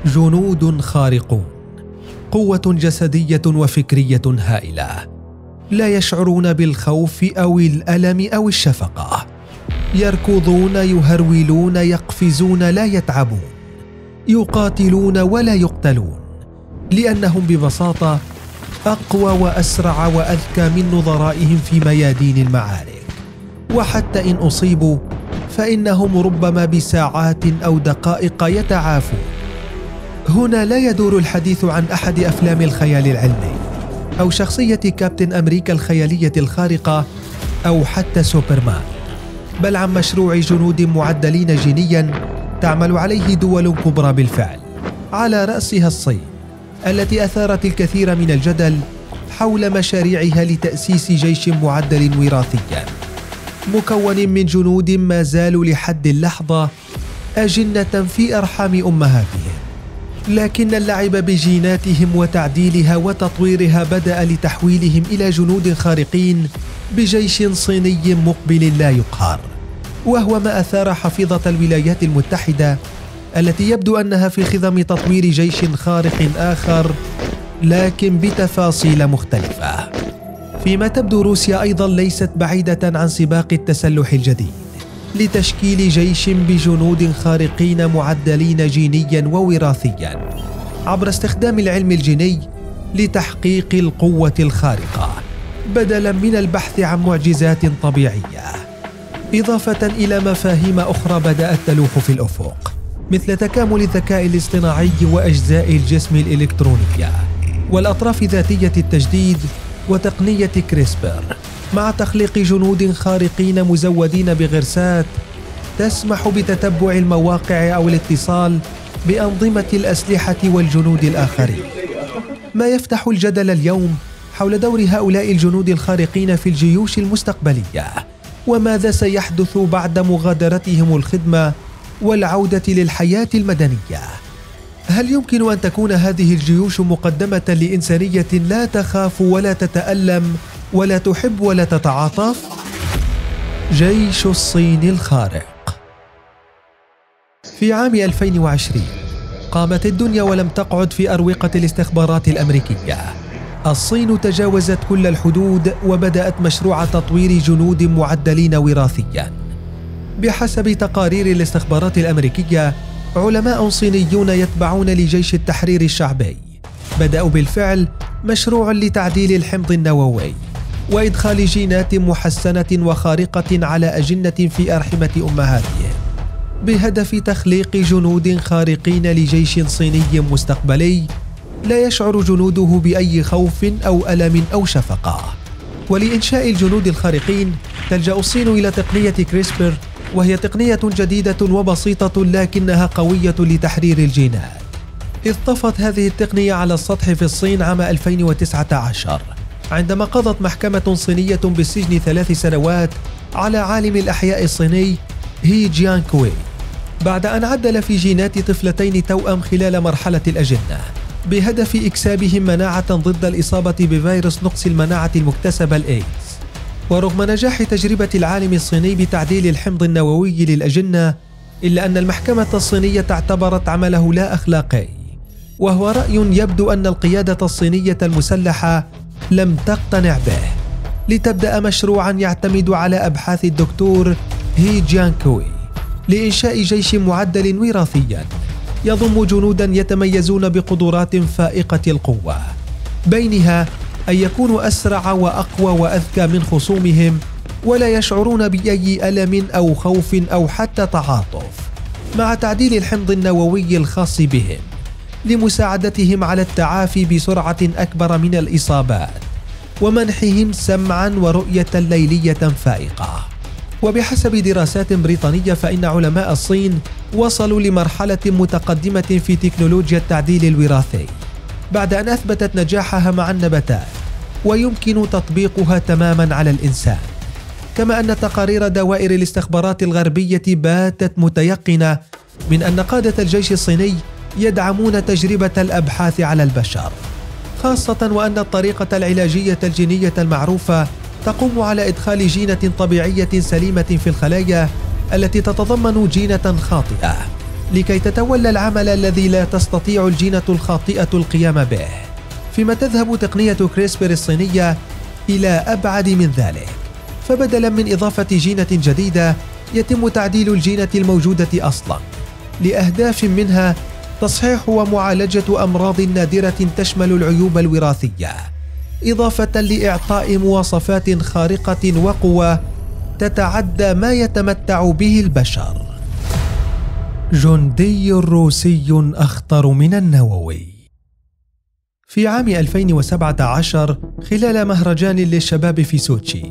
جنود خارقون، قوة جسدية وفكرية هائلة، لا يشعرون بالخوف أو الألم أو الشفقة، يركضون، يهرولون، يقفزون، لا يتعبون، يقاتلون ولا يقتلون، لأنهم ببساطة أقوى وأسرع وأذكى من نظرائهم في ميادين المعارك. وحتى إن أصيبوا فإنهم ربما بساعات أو دقائق يتعافون. هنا لا يدور الحديث عن أحد أفلام الخيال العلمي أو شخصية كابتن أمريكا الخيالية الخارقة أو حتى سوبرمان، بل عن مشروع جنود معدلين جينيا تعمل عليه دول كبرى بالفعل، على رأسها الصين التي أثارت الكثير من الجدل حول مشاريعها لتأسيس جيش معدل وراثيا مكون من جنود ما زالوا لحد اللحظة أجنة في أرحام أمهاتهم، لكن اللعب بجيناتهم وتعديلها وتطويرها بدأ لتحويلهم إلى جنود خارقين بجيش صيني مقبل لا يقهر، وهو ما أثار حفيظة الولايات المتحدة التي يبدو أنها في خضم تطوير جيش خارق آخر لكن بتفاصيل مختلفة. فيما تبدو روسيا أيضا ليست بعيدة عن سباق التسلح الجديد لتشكيل جيش بجنود خارقين معدلين جينيا ووراثيا عبر استخدام العلم الجيني لتحقيق القوة الخارقة بدلا من البحث عن معجزات طبيعية، إضافة إلى مفاهيم أخرى بدأت تلوح في الأفق مثل تكامل الذكاء الاصطناعي وأجزاء الجسم الإلكترونية والأطراف ذاتية التجديد وتقنية كريسبر، مع تخليق جنود خارقين مزودين بغرسات تسمح بتتبع المواقع أو الاتصال بأنظمة الأسلحة والجنود الآخرين، ما يفتح الجدل اليوم حول دور هؤلاء الجنود الخارقين في الجيوش المستقبلية، وماذا سيحدث بعد مغادرتهم الخدمة والعودة للحياة المدنية. هل يمكن أن تكون هذه الجيوش مقدمة لإنسانية لا تخاف ولا تتألم ولا تحب ولا تتعاطف؟ جيش الصين الخارق. في عام 2020 قامت الدنيا ولم تقعد في أروقة الاستخبارات الأمريكية. الصين تجاوزت كل الحدود وبدأت مشروع تطوير جنود معدلين وراثيا. بحسب تقارير الاستخبارات الأمريكية، علماء صينيون يتبعون لجيش التحرير الشعبي بدأوا بالفعل مشروع لتعديل الحمض النووي وإدخال جينات محسنة وخارقة على أجنة في أرحمة أمهاتهم بهدف تخليق جنود خارقين لجيش صيني مستقبلي لا يشعر جنوده بأي خوف أو ألم أو شفقة. ولإنشاء الجنود الخارقين تلجأ الصين إلى تقنية كريسبر، وهي تقنية جديدة وبسيطة لكنها قوية لتحرير الجينات. إذ طفت هذه التقنية على السطح في الصين عام 2019 عندما قضت محكمة صينية بالسجن 3 سنوات على عالم الأحياء الصيني هي جيانكوي بعد أن عدل في جينات طفلتين توأم خلال مرحلة الأجنة بهدف إكسابهم مناعة ضد الإصابة بفيروس نقص المناعة المكتسبة الإيدز. ورغم نجاح تجربة العالم الصيني بتعديل الحمض النووي للأجنة، إلا أن المحكمة الصينية اعتبرت عمله لا أخلاقي، وهو رأي يبدو أن القيادة الصينية المسلحة لم تقتنع به، لتبدأ مشروعا يعتمد على أبحاث الدكتور هي جيانكوي لإنشاء جيش معدل وراثيا يضم جنودا يتميزون بقدرات فائقة القوة، بينها أن يكونوا أسرع وأقوى وأذكى من خصومهم ولا يشعرون بأي ألم أو خوف أو حتى تعاطف، مع تعديل الحمض النووي الخاص بهم لمساعدتهم على التعافي بسرعة أكبر من الإصابات ومنحهم سمعا ورؤية ليلية فائقة. وبحسب دراسات بريطانية فإن علماء الصين وصلوا لمرحلة متقدمة في تكنولوجيا التعديل الوراثي بعد أن أثبتت نجاحها مع النباتات ويمكن تطبيقها تماما على الإنسان، كما أن تقارير دوائر الاستخبارات الغربية باتت متيقنة من أن قادة الجيش الصيني يدعمون تجربة الأبحاث على البشر، خاصة وأن الطريقة العلاجية الجينية المعروفة تقوم على إدخال جينة طبيعية سليمة في الخلايا التي تتضمن جينة خاطئة لكي تتولى العمل الذي لا تستطيع الجينة الخاطئة القيام به، فيما تذهب تقنية كريسبر الصينية إلى أبعد من ذلك، فبدلاً من إضافة جينة جديدة يتم تعديل الجينة الموجودة أصلاً لأهداف منها تصحيح ومعالجة أمراض نادرة تشمل العيوب الوراثية، إضافة لإعطاء مواصفات خارقة وقوى تتعدى ما يتمتع به البشر. جندي روسي أخطر من النووي. في عام 2017 خلال مهرجان للشباب في سوتشي،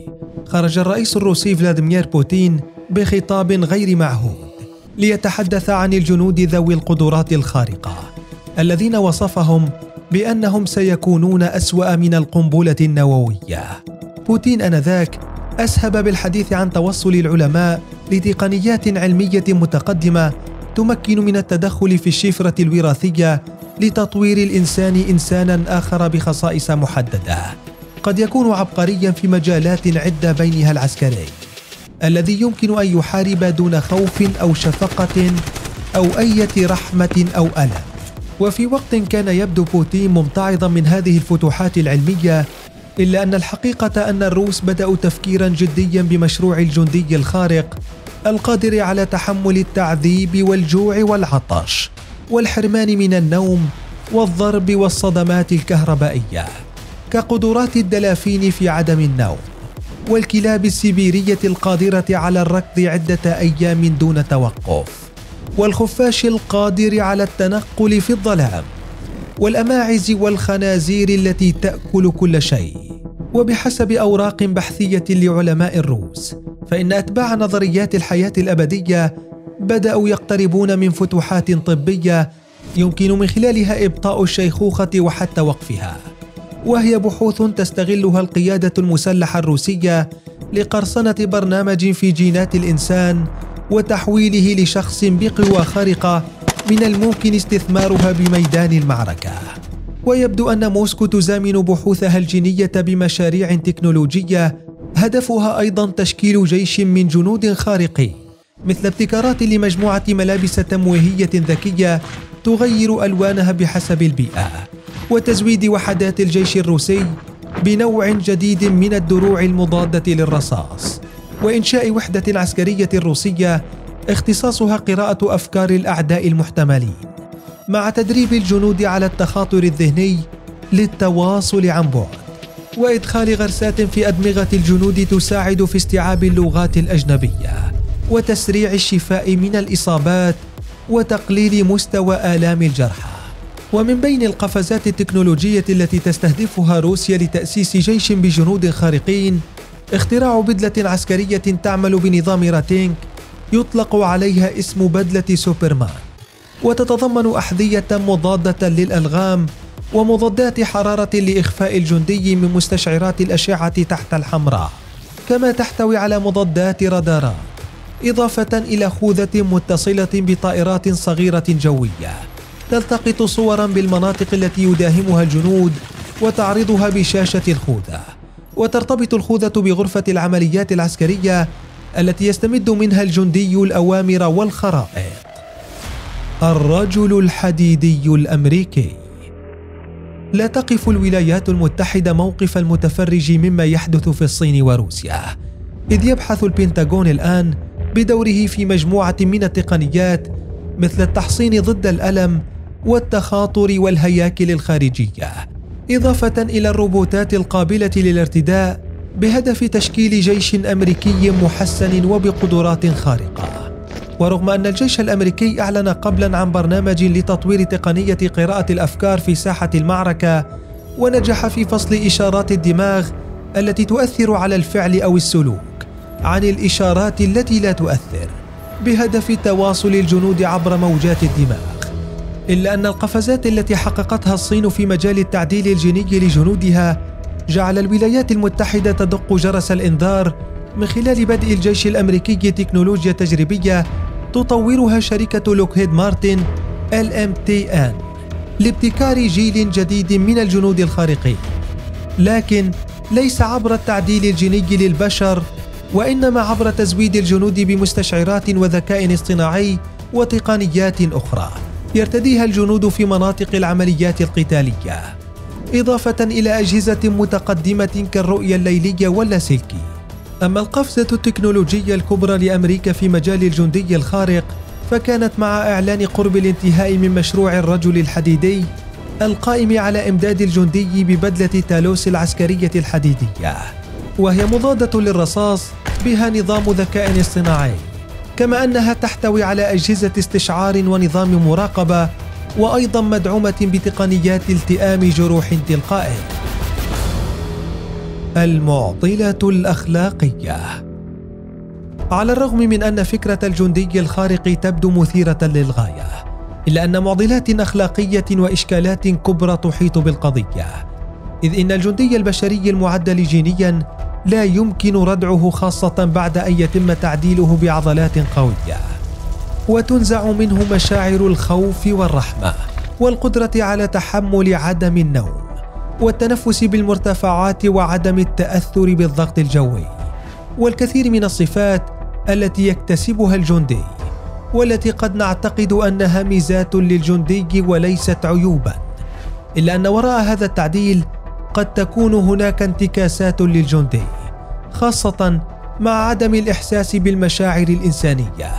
خرج الرئيس الروسي فلاديمير بوتين بخطاب غير معهود ليتحدث عن الجنود ذوي القدرات الخارقة الذين وصفهم بأنهم سيكونون أسوأ من القنبلة النووية. بوتين آنذاك أسهب بالحديث عن توصل العلماء لتقنيات علمية متقدمة تمكن من التدخل في الشفرة الوراثية لتطوير الإنسان إنساناً آخر بخصائص محددة قد يكون عبقرياً في مجالات عدة بينها العسكري، الذي يمكن أن يحارب دون خوف أو شفقة أو أي رحمة أو ألم. وفي وقت كان يبدو بوتين ممتعضاً من هذه الفتوحات العلمية، إلا أن الحقيقة أن الروس بدأوا تفكيراً جدياً بمشروع الجندي الخارق القادر على تحمل التعذيب والجوع والعطش والحرمان من النوم والضرب والصدمات الكهربائية، كقدرات الدلافين في عدم النوم، والكلاب السيبيرية القادرة على الركض عدة أيام دون توقف، والخفاش القادر على التنقل في الظلام، والأماعز والخنازير التي تأكل كل شيء. وبحسب أوراق بحثية لعلماء الروس، فإن أتباع نظريات الحياة الأبدية بدأوا يقتربون من فتوحات طبية يمكن من خلالها إبطاء الشيخوخة وحتى وقفها، وهي بحوث تستغلها القيادة المسلحة الروسية لقرصنة برنامج في جينات الإنسان وتحويله لشخص بقوى خارقة من الممكن استثمارها بميدان المعركة. ويبدو أن موسكو تزامن بحوثها الجينية بمشاريع تكنولوجية هدفها أيضا تشكيل جيش من جنود خارقين، مثل ابتكارات لمجموعة ملابس تمويهية ذكية تغير ألوانها بحسب البيئة، وتزويد وحدات الجيش الروسي بنوع جديد من الدروع المضادة للرصاص، وإنشاء وحدة عسكرية روسية اختصاصها قراءة أفكار الأعداء المحتملين، مع تدريب الجنود على التخاطر الذهني للتواصل عن بعد، وإدخال غرسات في أدمغة الجنود تساعد في استيعاب اللغات الأجنبية وتسريع الشفاء من الإصابات وتقليل مستوى آلام الجرحى. ومن بين القفزات التكنولوجية التي تستهدفها روسيا لتأسيس جيش بجنود خارقين، اختراع بدلة عسكرية تعمل بنظام راتينك يطلق عليها اسم بدلة سوبرمان، وتتضمن أحذية مضادة للألغام ومضادات حرارة لإخفاء الجندي من مستشعرات الأشعة تحت الحمراء، كما تحتوي على مضادات رادارات، إضافة إلى خوذة متصلة بطائرات صغيرة جوية تلتقط صوراً بالمناطق التي يداهمها الجنود وتعرضها بشاشة الخوذة. وترتبط الخوذة بغرفة العمليات العسكرية التي يستمد منها الجندي الأوامر والخرائط. الرجل الحديدي الأمريكي. لا تقف الولايات المتحدة موقف المتفرج مما يحدث في الصين وروسيا، إذ يبحث البنتاغون الآن بدوره في مجموعة من التقنيات مثل التحصين ضد الألم والتخاطر والهياكل الخارجية، إضافة إلى الروبوتات القابلة للارتداء، بهدف تشكيل جيش أمريكي محسن وبقدرات خارقة. ورغم أن الجيش الأمريكي أعلن قبلا عن برنامج لتطوير تقنية قراءة الأفكار في ساحة المعركة، ونجح في فصل إشارات الدماغ التي تؤثر على الفعل أو السلوك عن الإشارات التي لا تؤثر، بهدف تواصل الجنود عبر موجات الدماغ، إلا أن القفزات التي حققتها الصين في مجال التعديل الجيني لجنودها جعل الولايات المتحدة تدق جرس الإنذار من خلال بدء الجيش الأمريكي تكنولوجيا تجريبية تطورها شركة لوكهيد مارتن LMTN لابتكار جيل جديد من الجنود الخارقين، لكن ليس عبر التعديل الجيني للبشر، وإنما عبر تزويد الجنود بمستشعرات وذكاء اصطناعي وتقنيات أخرى يرتديها الجنود في مناطق العمليات القتالية، إضافة إلى أجهزة متقدمة كالرؤية الليلية واللاسلكي. أما القفزة التكنولوجية الكبرى لأمريكا في مجال الجندي الخارق فكانت مع إعلان قرب الانتهاء من مشروع الرجل الحديدي القائم على إمداد الجندي ببدلة تالوس العسكرية الحديدية، وهي مضادة للرصاص بها نظام ذكاء اصطناعي، كما أنها تحتوي على أجهزة استشعار ونظام مراقبة، وأيضا مدعومة بتقنيات التئام جروح تلقائي. المعضلة الأخلاقية. على الرغم من أن فكرة الجندي الخارق تبدو مثيرة للغاية، إلا أن معضلات أخلاقية وإشكالات كبرى تحيط بالقضية، إذ إن الجندي البشري المعدل جينياً لا يمكن ردعه، خاصة بعد أن يتم تعديله بعضلات قوية، وتنزع منه مشاعر الخوف والرحمة والقدرة على تحمل عدم النوم والتنفس بالمرتفعات وعدم التأثر بالضغط الجوي، والكثير من الصفات التي يكتسبها الجندي، والتي قد نعتقد أنها ميزات للجندي وليست عيوبا، إلا أن وراء هذا التعديل قد تكون هناك انتكاسات للجندي، خاصة مع عدم الإحساس بالمشاعر الإنسانية،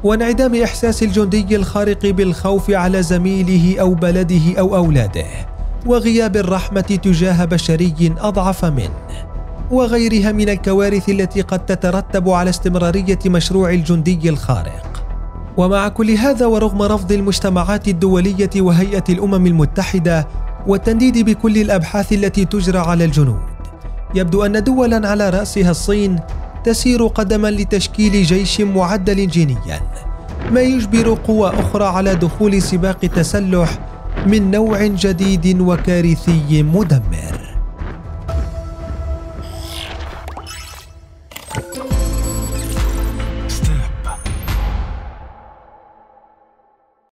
وانعدام إحساس الجندي الخارق بالخوف على زميله أو بلده أو أولاده، وغياب الرحمة تجاه بشري أضعف منه، وغيرها من الكوارث التي قد تترتب على استمرارية مشروع الجندي الخارق. ومع كل هذا، ورغم رفض المجتمعات الدولية وهيئة الأمم المتحدة والتنديد بكل الأبحاث التي تجرى على الجنود، يبدو أن دولا على رأسها الصين تسير قدما لتشكيل جيش معدل جينيا، ما يجبر قوى أخرى على دخول سباق تسلح من نوع جديد وكارثي مدمر.